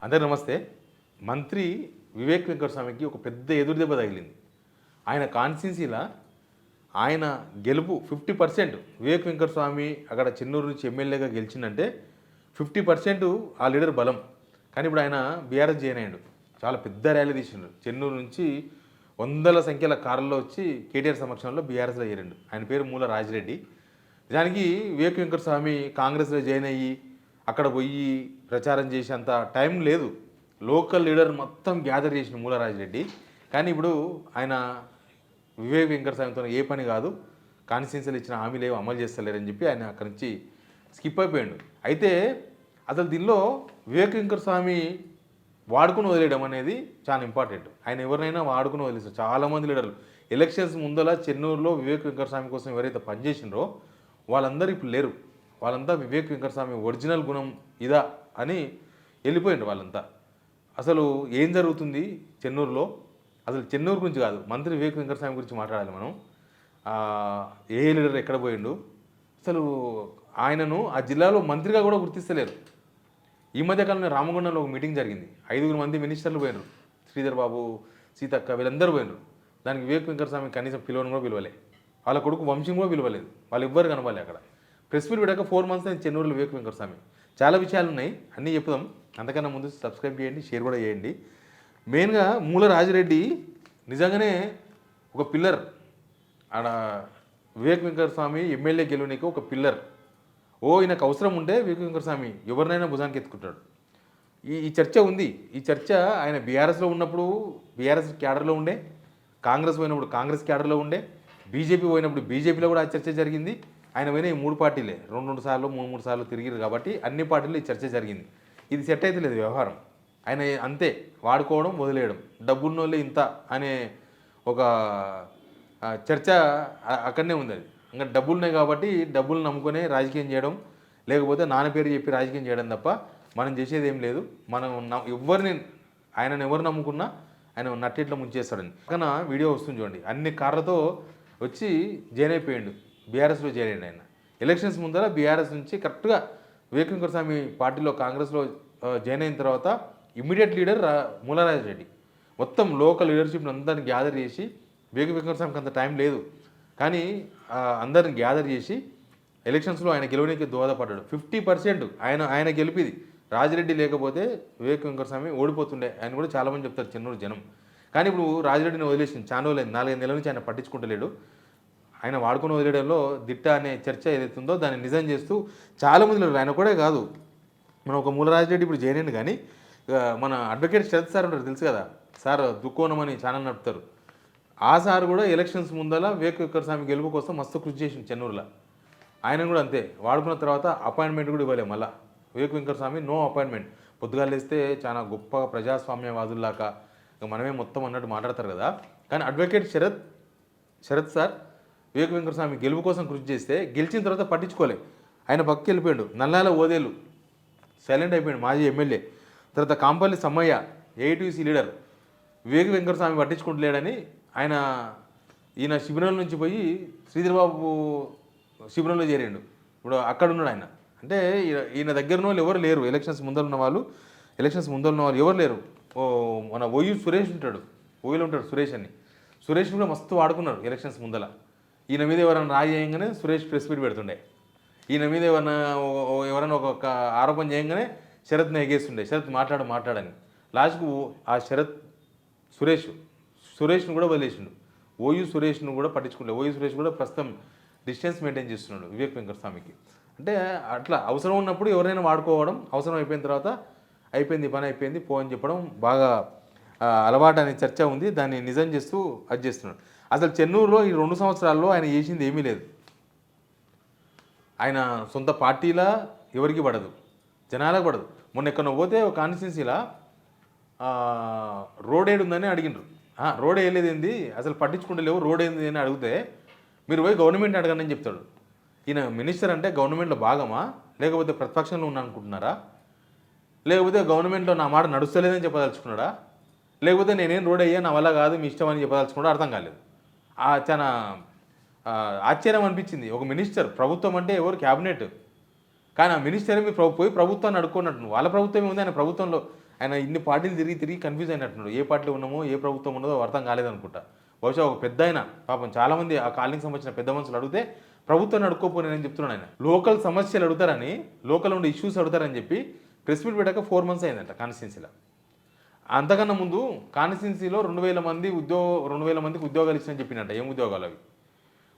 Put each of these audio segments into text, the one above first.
అందరూ నమస్తే. మంత్రి వివేక్ వెంకటస్వామికి ఒక పెద్ద ఎదురు దెబ్బ తగిలింది. ఆయన కాన్స్టిట్యున్సీలో ఆయన గెలుపు 50%. వివేక్ వెంకటస్వామి అక్కడ చెన్నూరు నుంచి ఎమ్మెల్యేగా గెలిచిందంటే 50% ఆ లీడర్ బలం. కానీ ఇప్పుడు ఆయన బీఆర్ఎస్ జాయిన్ అయ్యాడు. చాలా పెద్ద ర్యాలీ తీసిండు. చెన్నూరు నుంచి వందల సంఖ్యల కార్లలో వచ్చి కేటీఆర్ సమక్షంలో బీఆర్ఎస్లో చేరిండు. ఆయన పేరు మూల రాజిరెడ్డి. నిజానికి వివేక్ వెంకటస్వామి కాంగ్రెస్లో జాయిన్ అయ్యి అక్కడ పోయి ప్రచారం చేసేంత టైం లేదు. లోకల్ లీడర్ మొత్తం గ్యాదర్ చేసిన మూల రాజిరెడ్డి. కానీ ఇప్పుడు ఆయన వివేక్ వెంకటస్వామితో ఏ పని కాదు, కాన్స్టిట్యున్సీలు ఇచ్చిన హామీలు ఏమో అమలు చేస్తలేరని చెప్పి ఆయన అక్కడి నుంచి స్కిప్ అయిపోయాడు. అయితే అసలు దీనిలో వివేక్ వెంకటస్వామి వాడుకుని వదిలేయడం అనేది చాలా ఇంపార్టెంట్. ఆయన ఎవరినైనా వాడుకుని వదిలేస్తారు. చాలామంది లీడర్లు ఎలక్షన్స్ ముందల చెన్నూరులో వివేక్ వెంకటస్వామి కోసం ఎవరైతే పనిచేసినారో వాళ్ళందరూ ఇప్పుడు లేరు. వాళ్ళంతా వివేక్ వెంకటస్వామి ఒరిజినల్ గుణం ఇదా అని వెళ్ళిపోయినారు వాళ్ళంతా. అసలు ఏం జరుగుతుంది చెన్నూరులో? అసలు చెన్నూరు గురించి కాదు, మంత్రి వివేక్ వెంకటస్వామి గురించి మాట్లాడాలి మనం. ఏ లీడర్ ఎక్కడ పోయిండు, అసలు ఆయనను ఆ జిల్లాలో మంత్రిగా కూడా గుర్తిస్తలేరు. ఈ మధ్యకాలంలో రామగుండంలో ఒక మీటింగ్ జరిగింది. 5 మంది మినిస్టర్లు పోయినారు. శ్రీధర్ బాబు, సీతక్క వీళ్ళందరూ పోయినారు. దానికి వివేక్ వెంకటస్వామి కనీసం పిలవను కూడా పిలవలే. వాళ్ళ కొడుకు వంశం కూడా పిలవలేదు. వాళ్ళు ఎవ్వరు కనవాలి అక్కడ. ప్రెస్ మీట్ పెట్టాక 4 months అయింది చెన్నూరులో వివేక్ వెంకటస్వామి. చాలా విషయాలు ఉన్నాయి, అన్నీ చెప్తాం. అంతకన్నా ముందు సబ్స్క్రైబ్ చేయండి, షేర్ కూడా చేయండి. మెయిన్గా మూల రాజిరెడ్డి నిజంగానే ఒక పిల్లర్. ఆడ వివేక్ వెంకటస్వామి ఎమ్మెల్యే గెలువనికి ఒక పిల్లర్. ఈయనకు అవసరం ఉంటే వివేక్ వెంకటస్వామి ఎవరినైనా భుజానికి ఎత్తుకుంటాడు. ఈ చర్చ ఉంది. ఈ చర్చ ఆయన బీఆర్ఎస్లో ఉన్నప్పుడు బీఆర్ఎస్ క్యాడర్లో ఉండే, కాంగ్రెస్ పోయినప్పుడు కాంగ్రెస్ క్యాడర్లో ఉండే, బీజేపీ పోయినప్పుడు బీజేపీలో కూడా ఆ చర్చ జరిగింది. ఆయన పోయిన ఈ 3 పార్టీలే 2 సార్లు 3 సార్లు తిరిగిరు కాబట్టి అన్ని పార్టీలు ఈ చర్చ జరిగింది. ఇది సెట్ అయితే లేదు వ్యవహారం. ఆయన అంతే వాడుకోవడం వదిలేయడం, డబ్బున్నోళ్ళే ఇంత అనే ఒక చర్చ అక్కడనే ఉంది. అది ఇంకా డబ్బులున్నాయి కాబట్టి డబ్బులు నమ్ముకొని రాజకీయం చేయడం, లేకపోతే నాన్న పేరు చెప్పి రాజకీయం చేయడం తప్ప మనం చేసేది ఏం లేదు. మనం ఆయనను ఎవరు నమ్ముకున్నా ఆయన నట్టిట్లో ముంచేస్తాడని పక్కన వీడియో వస్తుంది చూడండి. అన్ని కార్లతో వచ్చి జాయిన్ అయిపోయాడు. బీఆర్ఎస్లో జాయిన్ అయ్యాడు ఆయన. ఎలక్షన్స్ ముందర బీఆర్ఎస్ నుంచి కరెక్ట్గా వివేక్ వెంకటస్వామి పార్టీలో కాంగ్రెస్లో జాయిన్ అయిన తర్వాత ఇమ్మీడియట్ లీడర్ మూలరాజిరెడ్డి మొత్తం లోకల్ లీడర్షిప్ని అందరిని గ్యాదర్ చేసి, వివేక్ వెంకటస్వామికి అంత టైం లేదు కానీ అందరిని గ్యాదర్ చేసి ఎలక్షన్స్లో ఆయన గెలవడానికి దోహదపడ్డాడు. 50% ఆయన గెలిపిది. రాజిరెడ్డి లేకపోతే వివేక్ వెంకటస్వామి ఓడిపోతుండే ఆయన కూడా చాలామంది చెప్తారు చెన్నూరు జనం. కానీ ఇప్పుడు రాజిరెడ్డిని వదిలేసింది. చాలా రోజులు 4-5 నెలల నుంచి ఆయన పట్టించుకుంటలేడు. ఆయన వాడుకుని వదిలేయడంలో దిట్ట అనే చర్చ ఏదైతుందో దాన్ని నిజం చేస్తూ చాలామంది లేరు. ఆయన కూడా కాదు, మనం ఒక మూల రాజిరెడ్డి ఇప్పుడు చేయనండి. కానీ మన అడ్వకేట్ శరత్ సార్ ఉంటారు, తెలుసు కదా సార్, దుక్కోణం అని ఛానల్ నడుపుతారు. ఆ సార్ కూడా ఎలక్షన్స్ ముందల వివేక్ వెంకటస్వామి గెలుపు కోసం మస్తు కృషి చేసింది చెన్నూరులో. ఆయన కూడా అంతే వాడుకున్న తర్వాత అపాయింట్మెంట్ కూడా ఇవ్వలేము. మళ్ళీ వివేక్ వెంకటస్వామి నో అపాయింట్మెంట్. పొద్దుగాలు వేస్తే చాలా గొప్ప ప్రజాస్వామ్యవాదుల్లాగా మనమే మొత్తం అన్నట్టు మాట్లాడతారు కదా. కానీ అడ్వకేట్ శరత్ సార్ వివేక్ వెంకటస్వామి గెలుపు కోసం కృషి చేస్తే గెలిచిన తర్వాత పట్టించుకోలే. ఆయన పక్కకి వెళ్ళిపోయాడు. నల్లాల ఓదేలు సైలెంట్ అయిపోయాడు మాజీ ఎమ్మెల్యే. తర్వాత కాంపల్లి సమ్మయ్య ఏఐటీసీ లీడర్ వివేక్ వెంకటస్వామి పట్టించుకుంటలేడని ఈయన శిబిరం నుంచి పోయి శ్రీధర్బాబు శిబిరంలో చేరాడు. ఇప్పుడు అక్కడ ఉన్నాడు ఆయన. అంటే ఈయన దగ్గర ఉన్న వాళ్ళు ఎవరు లేరు. ఎలక్షన్స్ ముందర ఉన్న వాళ్ళు ఎవరు లేరు. మన ఓయూ సురేష్ ఉంటాడు, ఓయూలో ఉంటాడు సురేష్ అని. సురేష్ని కూడా మస్తు వాడుకున్నారు ఎలక్షన్స్ ముందల. ఈయన మీద ఎవరైనా రాయి చేయగానే సురేష్ ప్రెస్ మీట్ పెడుతుండే. ఈయన మీద ఎవరైనా ఒక ఆరోపణ చేయగానే శరత్ని ఎగేస్తుండే. శరత్ మాట్లాడని లాస్ట్కు ఆ సురేష్ను కూడా వదిలేసిండు. ఓయూ సురేష్ను కూడా పట్టించుకుంటే ఓయూ సురేష్ కూడా ప్రస్తుతం డిస్టెన్స్ మెయింటైన్ చేస్తున్నాడు వివేక్ వెంకటస్వామికి. అంటే అట్లా అవసరం ఉన్నప్పుడు ఎవరైనా వాడుకోవడం, అవసరం అయిపోయిన తర్వాత అయిపోయింది పని అయిపోయింది పో అని చెప్పడం బాగా అలవాటు అనే చర్చ ఉంది. దాన్ని నిజం చేస్తూ అది చేస్తున్నాడు. అసలు చెన్నూరులో ఈ 2 సంవత్సరాల్లో ఆయన చేసింది ఏమీ లేదు. ఆయన సొంత పార్టీలా ఎవరికి పడదు, జనాలకు పడదు. మొన్న ఎక్కడ పోతే ఒక కాన్స్టిట్యున్సీలా రోడ్ ఏడు ఉందని అడిగినారు. రోడ్ వేయలేదు ఏంది, అసలు పట్టించుకుంటలేవు, రోడ్ ఏంది అని అడిగితే మీరు పోయి గవర్నమెంట్ అడగండి అని చెప్తాడు. ఈయన మినిస్టర్ అంటే గవర్నమెంట్లో భాగమా, లేకపోతే ప్రతిపక్షంలో ఉన్నా అనుకుంటున్నారా, లేకపోతే గవర్నమెంట్లో నా మాట నడుస్తలేదని చెప్పదలుచుకున్నాడా, లేకపోతే నేనేం రోడ్ అయ్యా నా వల్ల కాదు మీ ఇష్టం అని చెప్పదలుచుకున్నాడా అర్థం కాలేదు. చాలా ఆశ్చర్యం అనిపించింది. ఒక మినిస్టర్, ప్రభుత్వం అంటే ఎవరు, క్యాబినెట్, కానీ ఆ మినిస్టర్ మీరు పోయి ప్రభుత్వాన్ని అడుక్కున్నట్టు వాళ్ళ ప్రభుత్వం ఉంది. ఆయన ప్రభుత్వంలో ఆయన ఇన్ని పార్టీలు తిరిగి కన్ఫ్యూజ్ అయినట్టున్నాడు. ఏ పార్టీలో ఉన్నామో ఏ ప్రభుత్వం ఉన్నదో అర్థం కాలేదనుకుంటా. బహుశా ఒక పెద్ద ఆయన పాపం చాలామంది ఆ కాలనీకి సంబంధించిన పెద్ద మనుషులు అడిగితే ప్రభుత్వాన్ని అడుక్కోపోయినని చెప్తున్నాడు ఆయన. లోకల్ సమస్యలు అడుగుతారని, లోకల్ ఉండే ఇష్యూస్ అడుగుతారని చెప్పి ప్రెస్ మీట్ పెట్టాక 4 months అయిందంట కాన్స్టిట్యున్సీలో. అంతకన్నా ముందు కాన్స్టిట్యున్సీలో 2,000 మందికి ఉద్యోగాలు ఇచ్చినని చెప్పినట్ట. ఏం ఉద్యోగాలు అవి?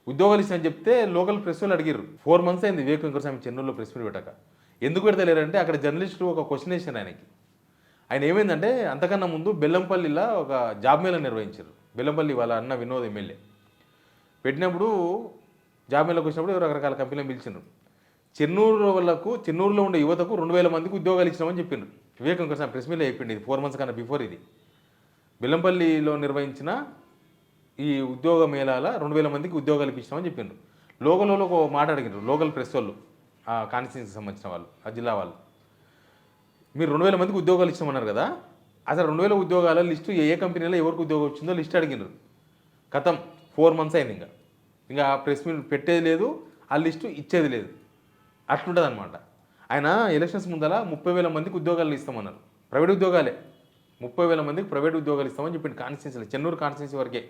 ఉద్యోగాలు ఇచ్చినని చెప్తే లోకల్ ప్రెస్ వాళ్ళు అడిగారు. 4 months అయింది వివేక్ వెంకటస్వామి చెన్నూరులో ప్రెస్ మీట్ పెట్టాక. ఎందుకు పెడతలేరంటే అక్కడ జర్నలిస్టులు ఒక క్వశ్చన్ వేసారు ఆయనకి. ఆయన ఏమైందంటే అంతకన్నా ముందు బెల్లంపల్లిలో ఒక జాబ్ మేళా నిర్వహించారు. బెల్లంపల్లి వాళ్ళ అన్న వినోద్ ఎమ్మెల్యే పెట్టినప్పుడు జాబ్ మేళకు వచ్చినప్పుడు రకరకాల కంపెనీలు పిలిచినారు. చెన్నూరులో ఉండే యువతకు 2,000 మందికి ఉద్యోగాలు ఇచ్చినామని చెప్పిండ్రు. వివేక్ వెంకటస్వామి ప్రెస్ మీట్లో చెప్పింది. ఇది 4 months కన్నా బిఫోర్. ఇది బెల్లంపల్లిలో నిర్వహించిన ఈ ఉద్యోగ మేళాల 2,000 మందికి ఉద్యోగాలు ఇప్పించామని చెప్పిండ్రు. లోకల్లో ఒక మాట అడిగినారు లోకల్ ప్రెస్ వాళ్ళు, ఆ కాన్స్టిట్యున్సీకి సంబంధించిన వాళ్ళు, ఆ జిల్లా వాళ్ళు. మీరు 2,000 మందికి ఉద్యోగాలు ఇచ్చామన్నారు కదా, అసలు 2,000 ఉద్యోగాల లిస్టు ఏ కంపెనీలో ఎవరికి ఉద్యోగం వచ్చిందో లిస్ట్ అడిగినారు. కథం 4 months అయింది. ఇంకా ప్రెస్ మీట్ పెట్టేది లేదు, ఆ లిస్టు ఇచ్చేది లేదు. అట్లుంటుంది అనమాట. ఆయన ఎలక్షన్స్ ముందర 30,000 మందికి ఉద్యోగాలు ఇస్తామన్నారు. ప్రైవేట్ ఉద్యోగాలే 30,000 మందికి ప్రైవేట్ ఉద్యోగాలు ఇస్తామని చెప్పింది కాన్స్టిట్యున్సీలో. చెన్నూరు కాన్స్టిట్యున్సీ వరకే.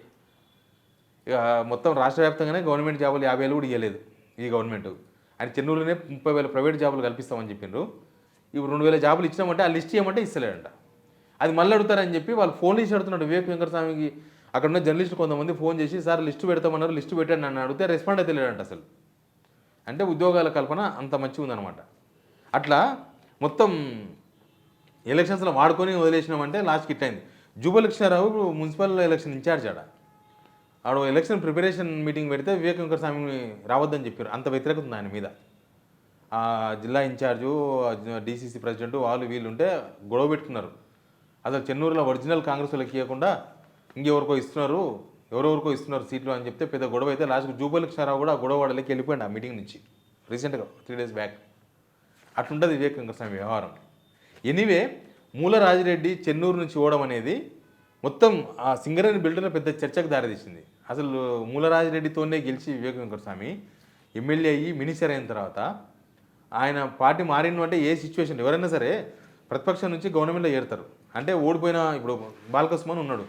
ఇక మొత్తం రాష్ట్ర వ్యాప్తంగానే గవర్నమెంట్ జాబులు 50,000 కూడా ఇవ్వలేదు ఈ గవర్నమెంట్. ఆయన చెన్నూరులోనే 30,000 ప్రైవేట్ జాబులు కల్పిస్తామని చెప్పిండ్రు. ఇప్పుడు 2,000 జాబులు ఇచ్చినామంటే ఆ లిస్ట్ ఇవ్వమంటే ఇస్తలేడంట. అది మళ్ళీ అడుగుతారని చెప్పి వాళ్ళు ఫోన్ చేసి అడుగుతున్నాడు వివేక్ వెంకటస్వామికి. అక్కడ ఉన్న జర్నలిస్టులు కొంతమంది ఫోన్ చేసి సార్ లిస్టు పెడతామన్నారు, లిస్టు పెట్టండి నన్ను అడిగితే రెస్పాండ్ అయితే లేడంట అసలు. అంటే ఉద్యోగాల కల్పన అంత మంచిగా ఉందన్నమాట. అట్లా మొత్తం ఎలక్షన్స్లో వాడుకొని వదిలేసినామంటే లాస్ట్కి హిట్ అయింది. జూబల్ కృష్ణారావు మున్సిపల్ ఎలక్షన్ ఇన్ఛార్జ్ ఆడు ఎలక్షన్ ప్రిపరేషన్ మీటింగ్ పెడితే వివేక్ వెంకటస్వామిని రావద్దని చెప్పారు. అంత వ్యతిరేకత ఉంది ఆయన మీద. ఆ జిల్లా ఇన్ఛార్జు, డీసీసీ ప్రెసిడెంట్ వాళ్ళు వీళ్ళు ఉంటే గొడవ పెట్టుకున్నారు. అసలు చెన్నూరులో ఒరిజినల్ కాంగ్రెస్ వాళ్ళకి ఇవ్వకుండా ఇంకెవరికో ఎవరెవరికో ఇస్తున్నారు సీట్లు అని చెప్తే పెద్ద గొడవ అయితే లాస్ట్కి జూబల్ కృష్ణారావు కూడా ఆ గొడవ వాడలేకి వెళ్ళిపోయింది ఆ మీటింగ్ నుంచి రీసెంట్గా 3 days బ్యాక్. అట్లుంటుంది వివేక్ వెంకటస్వామి వ్యవహారం. ఎనీవే, మూల రాజిరెడ్డి చెన్నూరు నుంచి పోవడం అనేది మొత్తం ఆ సింగరేణి బిల్డర్లో పెద్ద చర్చకు దారితీసింది. అసలు మూల రాజిరెడ్డితోనే గెలిచి వివేక్ వెంకటస్వామి ఎమ్మెల్యే అయ్యి మినిస్టర్ అయిన తర్వాత ఆయన పార్టీ మారిన అంటే ఏ సిచ్యువేషన్ ఎవరైనా సరే ప్రతిపక్షం నుంచి గవర్నమెంట్లో చేరుతారు. అంటే ఓడిపోయిన ఇప్పుడు బాలకృష్ణ ఉన్నాడు,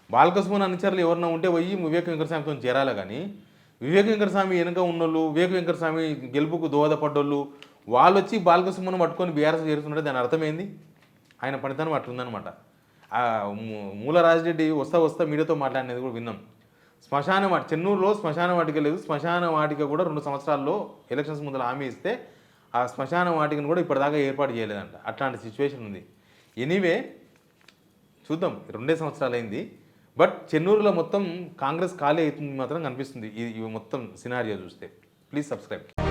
బాలకృష్ణ అనుచరులు ఎవరన్నా ఉంటే పోయి వివేక్ వెంకటస్వామితో చేరాలి. కానీ వివేక్ వెంకటస్వామి వెనుక ఉన్నోళ్ళు, వివేక్ వెంకటస్వామి గెలుపుకు దోహదపడ్డోళ్ళు వాళ్ళు వచ్చి బాలకృష్ణను పట్టుకొని బీఆర్ఎస్ చేరుతుంటే దాని అర్థమైంది. ఆయన పనితనం అట్లుందనమాట. మూల రాజిరెడ్డి వస్తా మీడియాతో మాట్లాడినది కూడా విన్నాం. చెన్నూరులో శ్మశాన వాటిక లేదు. శ్మశాన వాటిక కూడా 2 సంవత్సరాల్లో ఎలక్షన్స్ ముందర హామీ ఇస్తే ఆ శ్మశాన వాటికను కూడా ఇప్పటిదాకా ఏర్పాటు చేయలేదంట. అట్లాంటి సిచ్యువేషన్ ఉంది. ఎనీవే చూద్దాం, 2 సంవత్సరాలు అయింది. బట్ చెన్నూరులో మొత్తం కాంగ్రెస్ ఖాళీ అవుతుంది మాత్రం కనిపిస్తుంది. ఇవి మొత్తం సినారియో చూస్తే. Please subscribe.